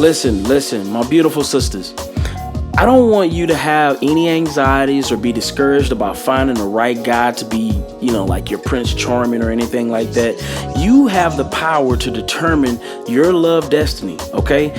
Listen, my beautiful sisters. I don't want you to have any anxieties or be discouraged about finding the right guy to be, like your Prince Charming or anything like that. You have the power to determine your love destiny, okay?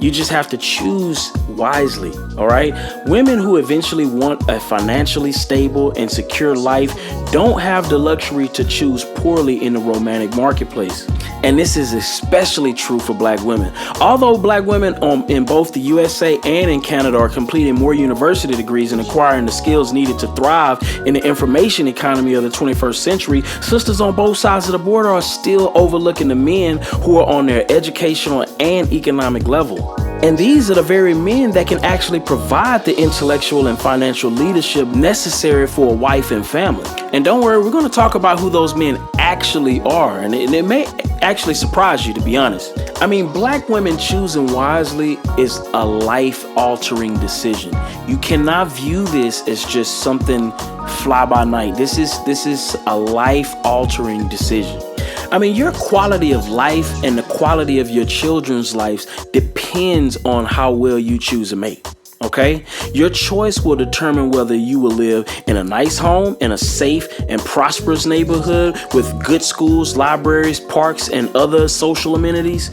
You just have to choose wisely, all right? Women who eventually want a financially stable and secure life don't have the luxury to choose poorly in the romantic marketplace. And this is especially true for black women. Although black women in both the USA and in Canada are completing more university degrees and acquiring the skills needed to thrive in the information economy of the 21st century, sisters on both sides of the border are still overlooking the men who are on their educational and economic level. And these are the very men that can actually provide the intellectual and financial leadership necessary for a wife and family. And don't worry, we're going to talk about who those men actually are. And it may actually surprise you, to be honest. I mean, black women choosing wisely is a life-altering decision. You cannot view this as just something fly by night. This is a life-altering decision. I mean, your quality of life and the quality of your children's lives depends on how well you choose a mate. Okay? Your choice will determine whether you will live in a nice home, in a safe and prosperous neighborhood with good schools, libraries, parks, and other social amenities.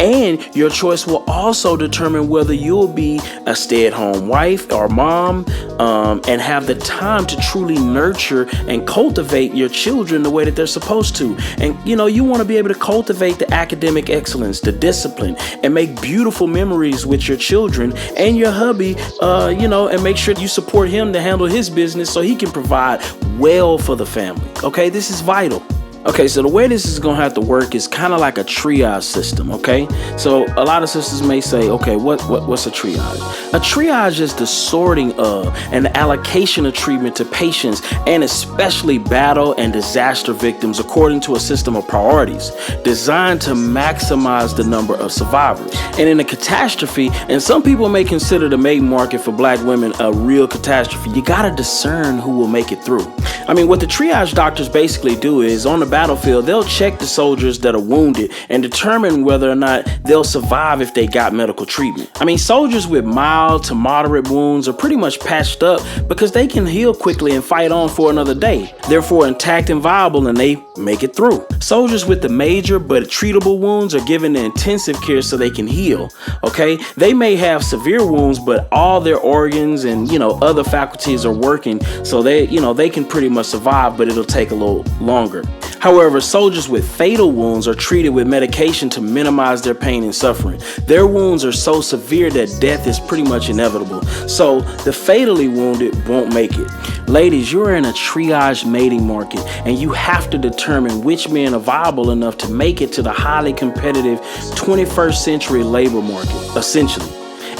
And your choice will also determine whether you'll be a stay-at-home wife or mom and have the time to truly nurture and cultivate your children the way that they're supposed to. And, you want to be able to cultivate the academic excellence, the discipline, and make beautiful memories with your children and your hubby, and make sure you support him to handle his business so he can provide well for the family. Okay, this is vital. Okay, so the way this is going to have to work is kind of like a triage system, okay? So a lot of sisters may say, okay, what's a triage? A triage is the sorting of and the allocation of treatment to patients and especially battle and disaster victims according to a system of priorities designed to maximize the number of survivors. And in a catastrophe, and some people may consider the maiden market for black women a real catastrophe, you got to discern who will make it through. I mean, what the triage doctors basically do is on the battlefield, they'll check the soldiers that are wounded and determine whether or not they'll survive if they got medical treatment. I mean, soldiers with mild to moderate wounds are pretty much patched up because they can heal quickly and fight on for another day. Therefore, intact and viable, and they make it through. Soldiers with the major but treatable wounds are given the intensive care so they can heal. Okay, they may have severe wounds, but all their organs and other faculties are working, so they can pretty much survive, but it'll take a little longer. However, soldiers with fatal wounds are treated with medication to minimize their pain and suffering. Their wounds are so severe that death is pretty much inevitable. So the fatally wounded won't make it. Ladies, you're in a triage mating market, and you have to determine which men are viable enough to make it to the highly competitive 21st century labor market, essentially.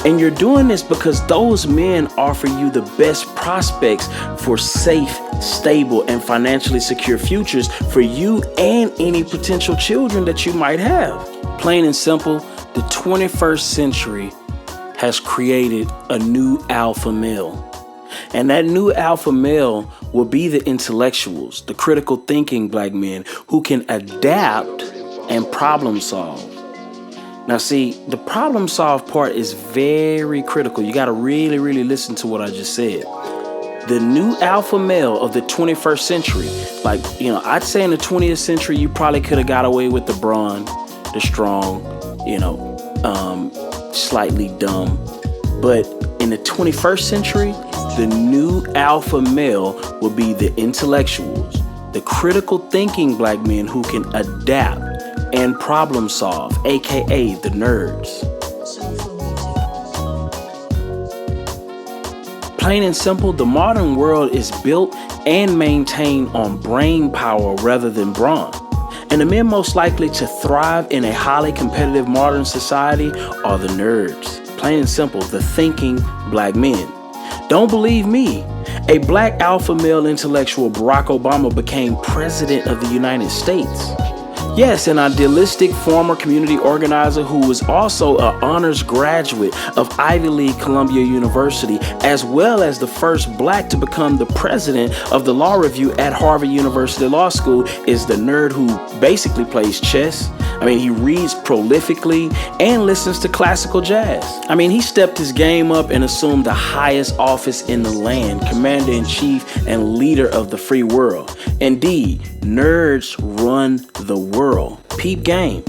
And you're doing this because those men offer you the best prospects for safe, stable, and financially secure futures for you and any potential children that you might have. Plain and simple, the 21st century has created a new alpha male. And that new alpha male will be the intellectuals, the critical thinking black men who can adapt and problem solve. Now, see, the problem solve part is very critical. You got to really, really listen to what I just said. The new alpha male of the 21st century, I'd say in the 20th century, you probably could have got away with the brawn, the strong, slightly dumb. But in the 21st century, the new alpha male will be the intellectuals, the critical thinking black men who can adapt and problem solve, aka the nerds. Plain and simple, the modern world is built and maintained on brain power rather than brawn. And the men most likely to thrive in a highly competitive modern society are the nerds. Plain and simple, the thinking black men. Don't believe me? A black alpha male intellectual, Barack Obama, became president of the United States. Yes, an idealistic former community organizer who was also an honors graduate of Ivy League Columbia University, as well as the first black to become the president of the Law Review at Harvard University Law School, is the nerd who basically plays chess. He reads prolifically and listens to classical jazz. He stepped his game up and assumed the highest office in the land, commander-in-chief and leader of the free world. Indeed, nerds run the world. Peep game.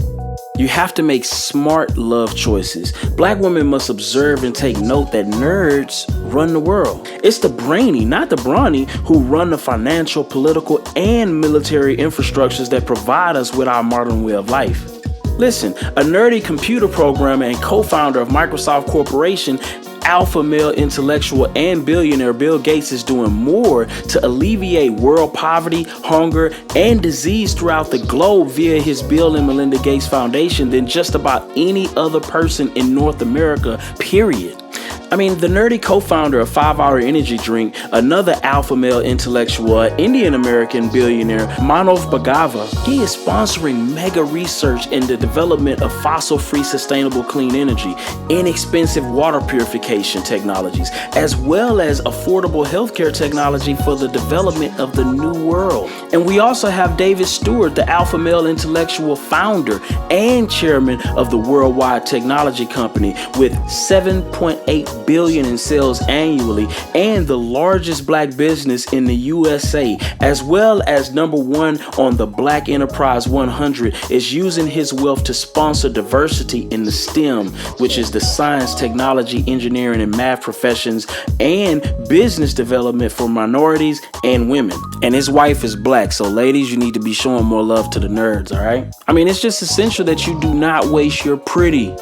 You have to make smart love choices. Black women must observe and take note that nerds run the world. It's the brainy, not the brawny, who run the financial, political, and military infrastructures that provide us with our modern way of life. Listen, a nerdy computer programmer and co-founder of Microsoft Corporation, alpha male intellectual and billionaire Bill Gates is doing more to alleviate world poverty, hunger, and disease throughout the globe via his Bill and Melinda Gates Foundation than just about any other person in North America, period. The nerdy co-founder of 5 Hour Energy Drink, another alpha male intellectual, Indian-American billionaire, Manav Bhagava, he is sponsoring mega research in the development of fossil-free sustainable clean energy, inexpensive water purification technologies, as well as affordable healthcare technology for the development of the new world. And we also have David Stewart, the alpha male intellectual founder and chairman of the Worldwide Technology Company with $7.8 billion in sales annually and the largest black business in the USA, as well as #1 on the Black Enterprise 100, is using his wealth to sponsor diversity in the STEM, which is the science, technology, engineering, and math professions, and business development for minorities and women. And his wife is black, so ladies, you need to be showing more love to the nerds, all right? It's just essential that you do not waste your pretty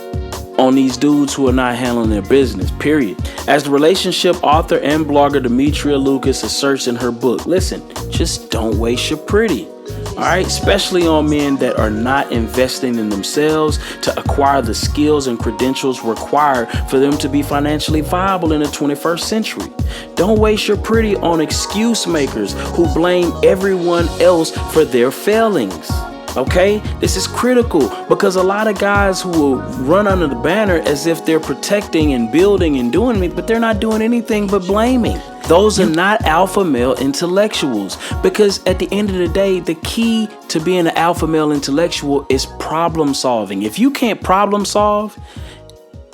on these dudes who are not handling their business, period. As the relationship author and blogger Demetria Lucas asserts in her book, listen, just don't waste your pretty. All right, especially on men that are not investing in themselves to acquire the skills and credentials required for them to be financially viable in the 21st century. Don't waste your pretty on excuse makers who blame everyone else for their failings. Okay, this is critical because a lot of guys who will run under the banner as if they're protecting and building and doing it, but they're not doing anything but blaming. Those are not alpha male intellectuals, because at the end of the day, the key to being an alpha male intellectual is problem solving. If you can't problem solve,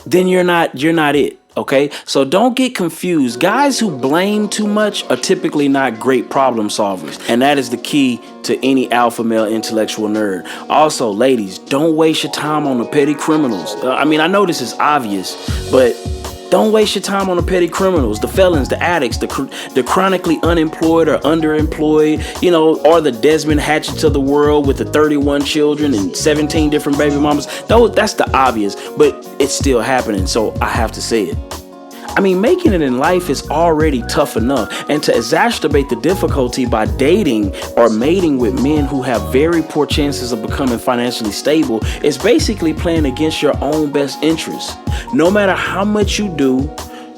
then you're not it. Okay, so don't get confused. Guys who blame too much are typically not great problem solvers, and that is the key to any alpha male intellectual nerd. Also, ladies, don't waste your time on the petty criminals. I know this is obvious, but don't waste your time on the petty criminals, the felons, the addicts, the chronically unemployed or underemployed, or the Desmond Hatchets of the world with the 31 children and 17 different baby mamas. That's the obvious, but it's still happening, so I have to say it. Making it in life is already tough enough, and to exacerbate the difficulty by dating or mating with men who have very poor chances of becoming financially stable is basically playing against your own best interests. No matter how much you do,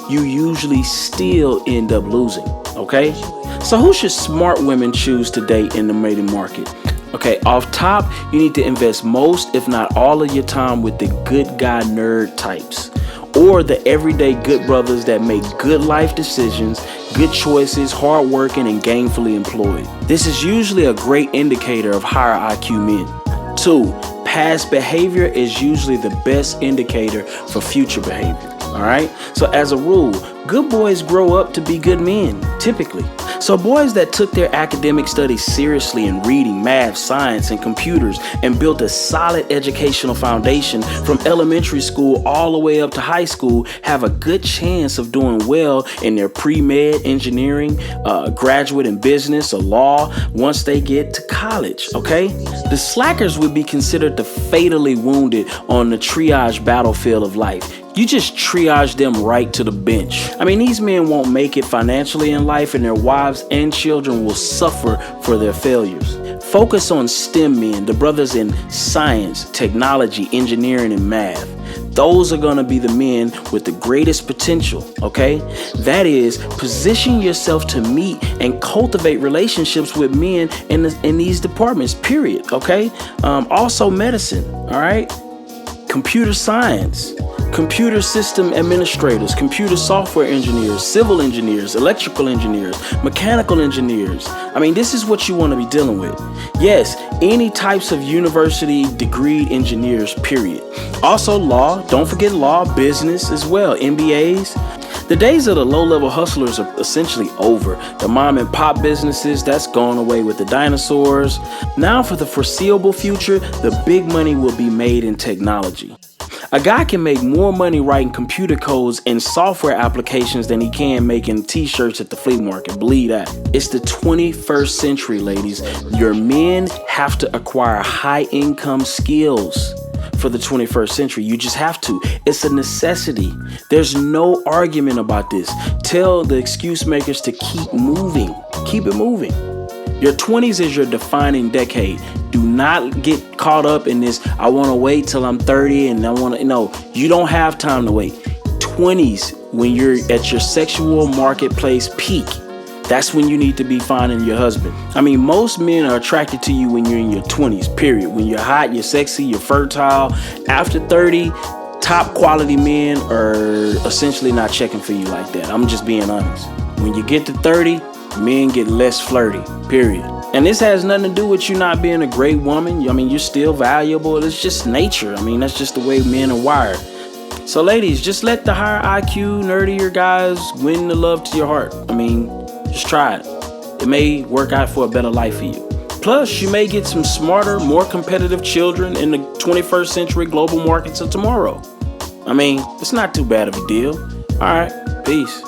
you usually still end up losing, okay? So who should smart women choose to date in the mating market? Okay, off top, you need to invest most, if not all of your time with the good guy nerd types, or the everyday good brothers that make good life decisions, good choices, hardworking, and gainfully employed. This is usually a great indicator of higher IQ men. 2, past behavior is usually the best indicator for future behavior. All right, so as a rule, good boys grow up to be good men, typically. So boys that took their academic studies seriously in reading, math, science, and computers and built a solid educational foundation from elementary school all the way up to high school have a good chance of doing well in their pre-med, engineering, graduate in business or law once they get to college, okay? The slackers would be considered the fatally wounded on the triage battlefield of life. You just triage them right to the bench. These men won't make it financially in life, and their wives and children will suffer for their failures. Focus on STEM men, the brothers in science, technology, engineering, and math. Those are going to be the men with the greatest potential, okay? That is, position yourself to meet and cultivate relationships with men in these departments, period, okay? Also medicine, all right? Computer science, computer system administrators, computer software engineers, civil engineers, electrical engineers, mechanical engineers. I mean, this is what you want to be dealing with. Yes, any types of university degreed engineers, period. Also law, don't forget law, business as well, MBAs. The days of the low-level hustlers are essentially over. The mom and pop businesses, that's gone away with the dinosaurs. Now for the foreseeable future, the big money will be made in technology. A guy can make more money writing computer codes and software applications than he can making t-shirts at the flea market. Believe that. It's the 21st century, ladies. Your men have to acquire high-income skills for the 21st century. You just have to. It's a necessity. There's no argument about this. Tell the excuse makers to keep moving. Keep it moving. Your 20s is your defining decade. Do not get caught up in this, I want to wait till I'm 30 and I want to, no, you don't have time to wait. 20s, when you're at your sexual marketplace peak, that's when you need to be finding your husband. I mean, most men are attracted to you when you're in your 20s, period. When you're hot, you're sexy, you're fertile. After 30, top quality men are essentially not checking for you like that. I'm just being honest. When you get to 30, men get less flirty, period. And this has nothing to do with you not being a great woman. I mean, you're still valuable. It's just nature. I mean, that's just the way men are wired. So ladies, just let the higher IQ, nerdier guys win the love to your heart. I mean, just try it. It may work out for a better life for you. Plus, you may get some smarter, more competitive children in the 21st century global markets of tomorrow. I mean, it's not too bad of a deal. All right, peace.